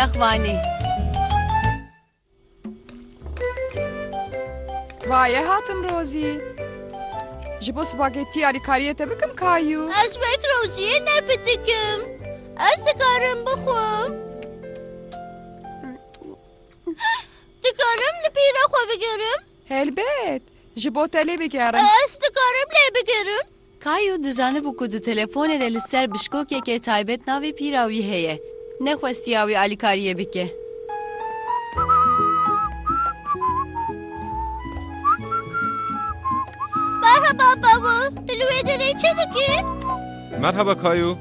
yaxwanê. Vayê hatim Rozî. Ji bo spagetî alîkariyê te bikim Kayu. Ez wek Roziyê nebidikim. Ez dikarim bixwim. Dikarim li pîra xwe bigirim. Helbet. Ji bo te lê bigerim. Ez dikarim lê bigirim. Kayu dizanibû ku di telefonê de li ser bişkokekê taybet navê pîra wî heye. Nexwestiya wî alîkariyê bike. Merhaba baba. Li wê derê çi dikî? Merhaba Kayu.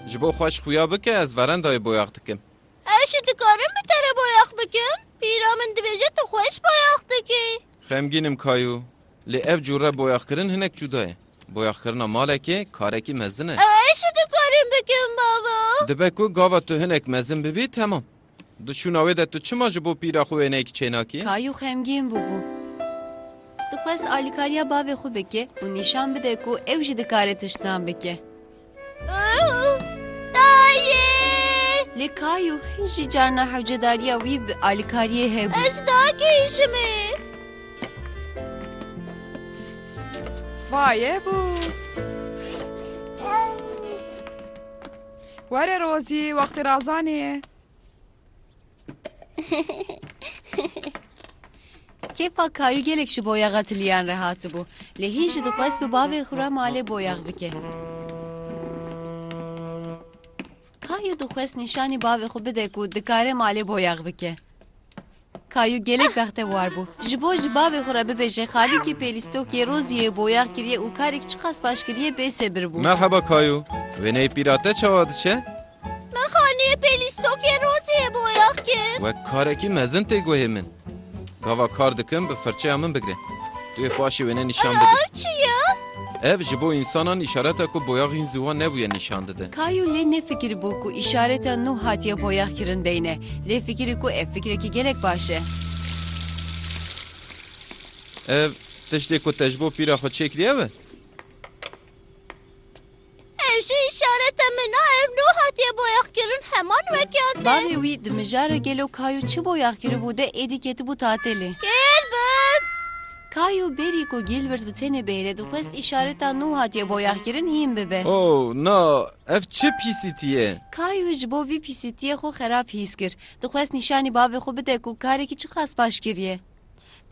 Ji bo xweş xuya bike ez verendayê boyax dikim. Ez jî dikarim bi te re boyax bikim. Pîra min dibêje tu xweş boyax dikî. Xemgînim Kayu. Lê ev cûre boyaxkirin hinek cuda ye. Boyaxkirina malekê karekî mezin e. Ez jî dikarim bikim baba. Dibe ku gava tu hinek mezin bibî temam. Di şûna wê de tu çima ji bo pîra xwe wêneyekî çênakî? Kayu xemgîn bûbû. Dixwest alîkariya bavê xwe bike û nîşan bide ku ew jî dikare tiştan bike. Dayê. Lê Kayu hin jî carna hewcedariya wî bi alîkariyê hebû. Ez daha geyişimi. Vayê bû. Were Rozî, wextê razanê ye. Kêfa Kayu gelek ji boyaxa tiliyan re hatibû. Lê hîn jî dixwest bi bavê xwe re malê boyax bike. Kayu dixwest nîşanî bavê xwe bide ku dikare malê boyax bike. Kayu gelek bextewar bû. Ji bo ji bavê xwe re bibêje xalîkî pêlîstokê Roziyê boyax kiriye û karek çi qas baş kiriye bêsebir bû. Merhaba Kayu. Wêneyê pîra te çawa diçe? Me xaneyê pêlîstokê Roziyê boyax kim? Wek karekî mezin tê guhê min. Gava kar dikim bi firçeya min bigire. Tu yê paşê wêne nîşan bidî. Ev çi ye? Ev ji bo însanan îşareta ku boyaxên ziwan nebûye nîşan dide. Kayu lê nefikir bû ku îşareta nû hatiye boyax kirin deyne. Lê fikirî ku ev fikrekî gelek baş e. Ev tiştê ku te ji bo pîra xwe çêkiriye be? Ev jî îşareta min a ev nû hatiye boyax kirin heman wekyat e. Bavê wî di mijara gelo Kayu çi boyax kiribû de êdî ketibû tatilê. Gilbert. Kayu berî ku Gilbert bi tenê bêhre dixwest îşareta nû hatiye boyax kirin hîn bibe. Oh na ev çi pîsîtiye? Kayu ji bo vî pîsîtiyê xwe xerab hîs kir. Dixwest nîşanî bavê xwe bide ku karekî çi qas baş kiriye.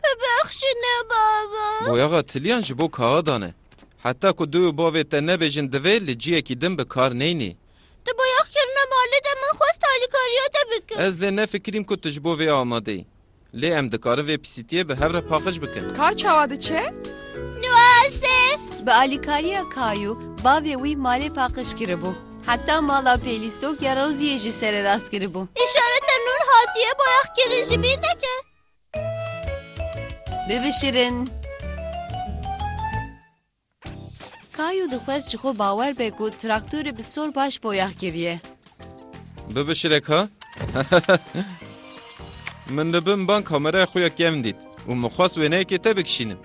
Bibexşine baba. Boyaxa tiliyan ji bo kaxadan e. Heta ku du û bavê te nebêjin divê li ciyekî din bi kar neynî. Di boyax kirine malê de min xwest alîkariya te bikim. Ez lê nefikirîm ku tu ji bo vê amadeyî. Lê em dikarin vê pîsîtiyê bi hev re paqij bikin. Kar çawa diçe? Nuase. Bi alîkariya Kayu bavê wî malê paqij kiribû. Heta mala pêlîstok ya Roziyê jî sererast kiribû. İşareta nû hatiye boyax kirin ji bîr neke. Bibişirin. Kayu dixwest ji xwe bawer be ku traktorê bi sor baş boyax kiriye. Bibişirek ha? Min dibim ban kameraya xwe kevn dît û min xwast wêneyekê te bikişînim.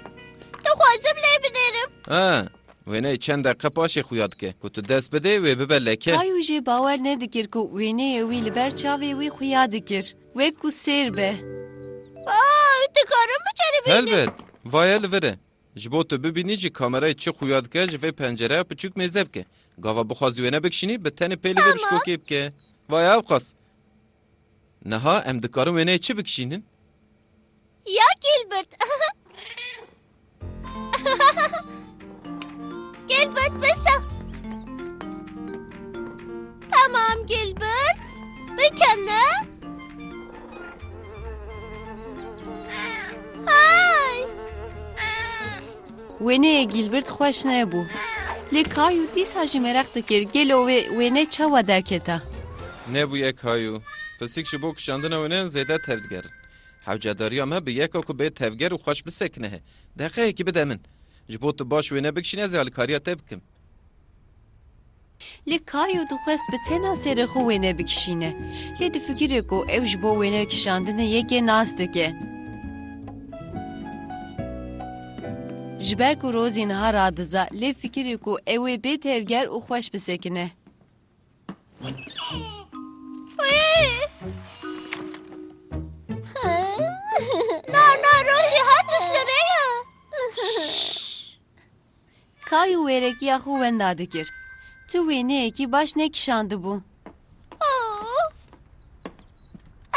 Dixwazim lê binerim. Ha, wêneyê çend deqe paşê xuya dike ku tu dest bidê wê bibe leke. Kayu jê bawer nedikir ku wêneyê wî li ber çavê wî xuya dikir. Wek ku sêr be. Ay, dikarim biçeri bînim. Helbet, vaya li vir e. Ji bo tu bibînî jî kamerayê çi xuya dike ji vê pencereya piçûk mêze bike. Gava bixwazî wêne bikişînî bi tenê pêlî vê bişkokê bike. Vaya bixwaz. Neha em dikarin wêneyê çi bikişînin? Ya Gilbert. Gilbert besa. Tamam Gilbert. Bekene. Hay. Wêneyê Gilbert xweş nebû. Lê Kayu dîsa jî merak dikir gelo wêne çawa derketa. Nebûye Kayu. Pisîk ji bo kişandina wêneyan zêde tevdigerin. Hewcedariya me bi yeka ku bê tevger û xweş bisekine he. Deqeyekî bide min. Ji bo tu baş wêne bikişîne ez ê alîkariya te bikim. Lê Kayu dixwest bi tena serê xwe wêne bikişîne. Lê difikire ku ew ji bo wêne kişandinê yekê nas dike. Ji ber ku Rozî niha radiza, lê fikirê ku ew ê bê tevger û xweş bisekine. Wê. Kayu wêrekiya xwe wenda dikir. Tu wêneyekî baş nekişandı bû.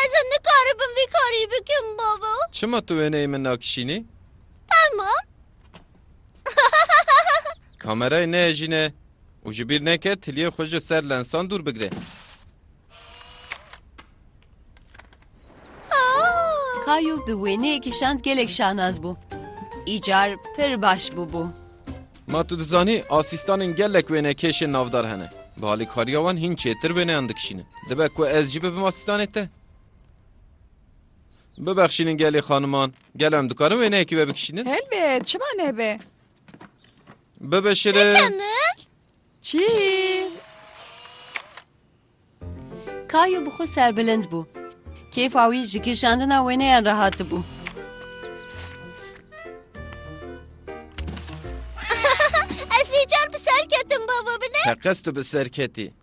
Ez ê nikaribim vî karî bikim baba. Çima tu wêneyê min nakişînî? Tamam. Kamerayê nehêjîne û ji bîr neke tiliyê xwe ji ser lensan dûr bigire. Kayu bi wêneyekî şand gelek şahnaz bû. Îcar pir baş bû. Ma tu dizanî asîstanên gelek wêne kêşên navdar hene. Bi alîkariya wan hîn çêtir wêneyan dikişînin. Dibe ku ez jî bibim asîstanê te? Bibexşînin gelê xaniman. Gel em dikarin wêneyekî ve bikişînin? Elbet, çima nebe? Bibeşirin. Kenir. Cheese. Kayu bi xwe serbilind bû. Kêfa wî ji kişandina wêneyan rehat bû. Ez îcar bi ser ketim baba bine. Teqes tu bi serketî.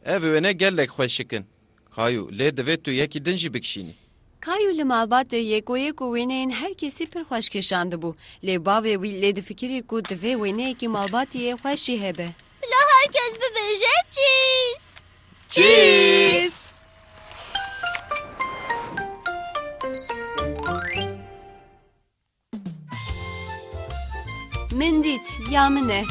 Ev wêne gelek xweşikin. Kayu lê divê tu yekî din jî bikişînî. Kayu li malbatê yekûyek û wêneyên herkesî pir xweş kişandı bû. Lê bavê wî lê difikirî ku divê wêneyekî malbatiyê xweş jî hebe. La herkes bibêje cheese. Cheese. Min dît ya min e.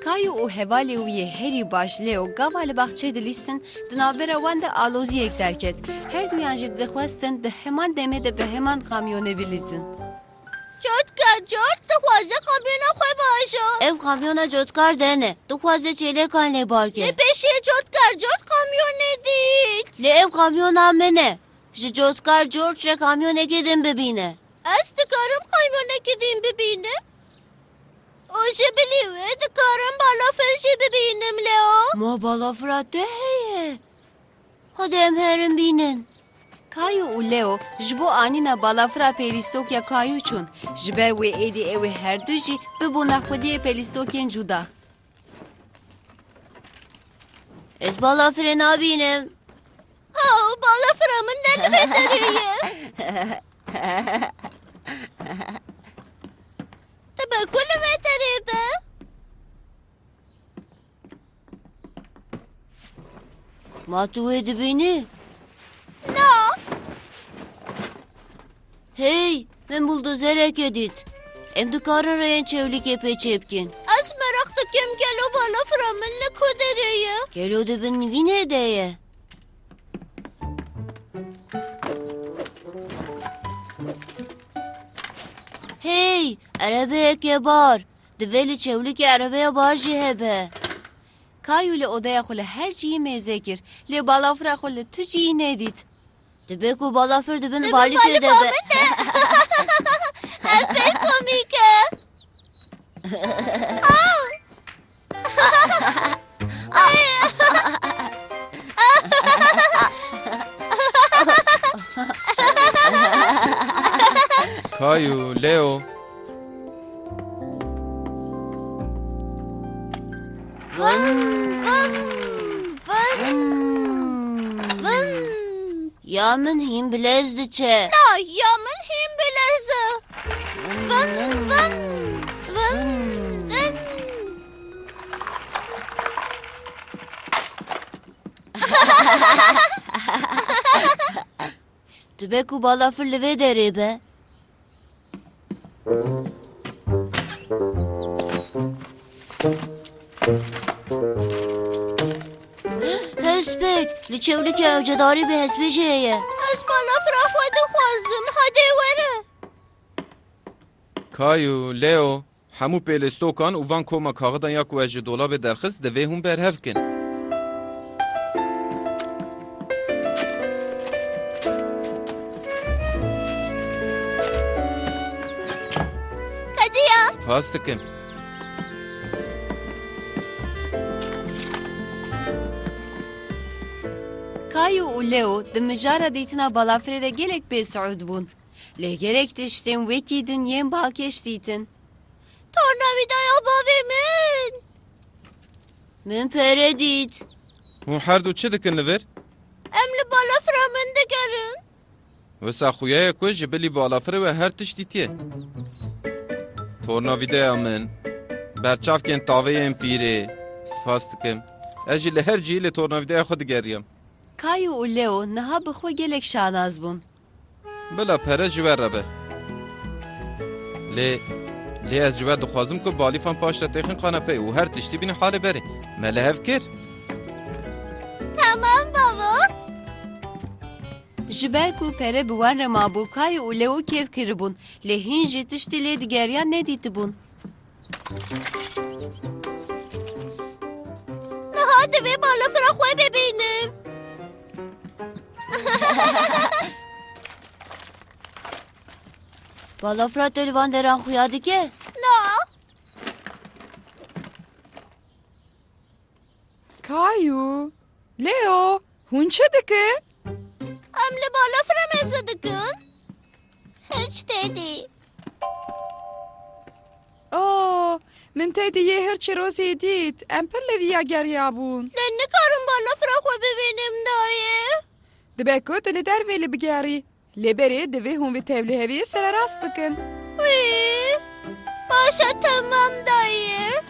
Kayu û hevalê wî yê herî baş Leo gava li baxçeyê dilîstin di navbera wan de aloziyek derket. Her duyan jî dixwestin di heman demê de bi heman kamyonê bilîzin. Çotkar cort dixwaze kamyona xwe başa. Ev kamyona cotkar dene. Dixwaze çêlekan lê barke. Ne peşiye çotkar cort kamyonê değil. Lê ev kamyona me. Ji cotkar George re kamyonekê din bibîne. Ez dikarim kamyonekî din bibînim. O jî bilî wê dikarim balafir jî bibînim Leo. Ma balafira te heye. Hadi em herin bînin. Kayu û Leo ji bo anîna balafira pêlîstokya Kayu çûn. Ji ber wê êdî ew ê her du jî bibûna xwediyê pêlîstokên cuda. Ez balafirê nabînim. Ha balafira min ne nivêteriye. Te ku nivêterî be? Ma tu wê dibînî? Na. Hey, min buldozereke dît. Em dikarin reyên çewlikê pêçê bikin. Ez merak dikim gelo balafira min li ku derêye. Gelo dibin vî nêde ye. Hey, erebeyeke bar. Divê li çewlikê erebeya bar jî hebe. Kayu li odaya xwe li her cihî mêze kir. Lê balafira xwe li tu cihî nedît. Dibe ku balafir dibin Dibin balîfê balîfa de be. Ev pek komik e. Kayu, Leo. Ya min hîn bilez diçe. Na ya min hîn bileze. Vın vın vın vın. Dibe ku balafir li vê derê be. Hespek, li çewlikê evcedarî bi hespê jî heye. Ez balafira xwe dixwazim. Hadi were. Kayu, Leo. Hemû pêlîstokan û van koma kaxidan ya ku ez ji dolabê derxist divê hûn berhev bikin. Kediya. Spas dikim. Kayu û Leo di mijara dîtina balafirê de gelek bêsiûd bûn. Lê gerek tiştên wekî din yên balkêş dîtin. Tornavidaya bavê min. Min pere dît. Hûn her du çi dikin li vir? Em li balafira min digerin. Wisa xuyaya ku ji bilî balafirê we her tişt dîtiye. Tornavideya min, berçavkên taveyên pîrê, spas dikim. Ez jî li her cihê li tornavideya xwe digeriyam. Kayu û Leo niha bi xwe gelek şanaz bûn. Bila pere ji we re be. Lê ez ji we dixwazim ku balîfan paş re têxin kanepeyê û her tiştî bîne halê berê. Me li hev kir? Tamam baba. Ji ber ku pere bi wan re mabû Kayu û Leo kêf kiribûn. Lê hîn jî tiştî lê digeriyan nedîtibûn. Niha divê balafira xwe bibînim. Balafra te li van deran xuya dike? Na. Kayu, Leo, hûn çi dikin? Em li balafira mevzu dikin. Hiç dedi. Oh, min tê diyê hirçê rozê dît. Em pir li vîya geriya bûn. Lê nikarim balafira xwe bibînim dayê. Dibe ku tu li dervê li bigerî. Lêberê divê hûn vê tevliheviyê sererast bikin. Wî. Başa tamam dayı.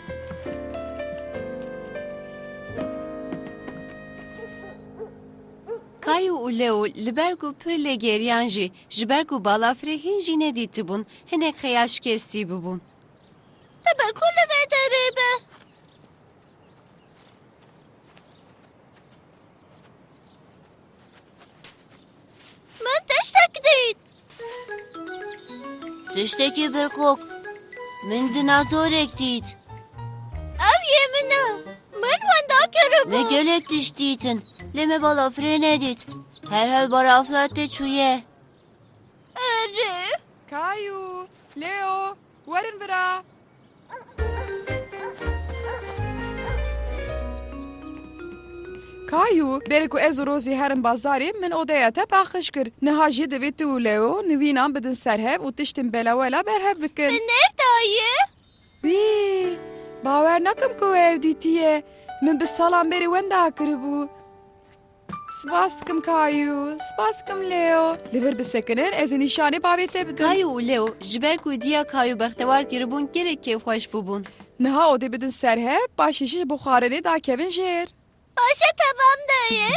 Kayu û Leo li ber ku pir lê geriyan jî ji ber ku balafirê hîn jî nedîtibûn hinek xeya şikestî bibûn. Tabe ku li vê derê be. Min tiştek dît. Tiştekî bir kok. Min dinozorek dît. Ev yemine. Min wenda kiribû. Ve gelek tiş dîtin. Lê me balafirê nedît. Herhal barafla te çûye. Erê. Kayu, Leo, werin vira. Kayu, berê ku ez û Rozî herin bazarê min odaya te paxij kir. Niha jî divê tu û Leo nivînan bidin serhev û tiştên belawela berhev bikin. Nêr dayı? Wî, bawer nakim ku we ev dîtiye. Min bi salan berê wenda kiribû. Spas dikim Kayu, spas dikim Leo. Li vir bisekinin ez ê nîşanê bavê te bidim. Kayu û Leo ji ber ku diya Kayu bextewar kiribûn gelek kêfxweş bûbûn. Niha odê bidin serhev, başî ji bo xwarinê da kevin jêr. Başa tamam dayı.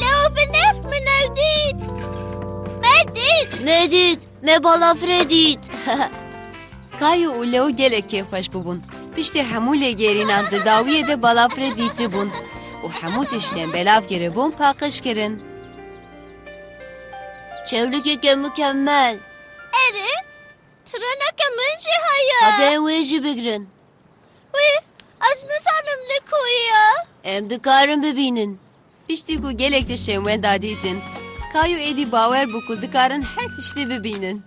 Leo binef min ev dît. Me dît. Nedît. Me balafirê dît. Kayu û Leo gelek kêfxweş bûbûn. Piştî hemû lêgerînan di dawiyê de balafirê dîtibûn û hemû tiştên belav kiribûn paqij kirin. Çevlikeke mükemmel. Erê. Tırnaka min jî heye. Hadi wê jî bigirin. Wî. Ez nizanim li ku ye. Em dikarin bibînin. Piştî ku gelek tiştên wenda dîtin. Kayu êdî bawer bû ku dikarin her tiştî bibînin.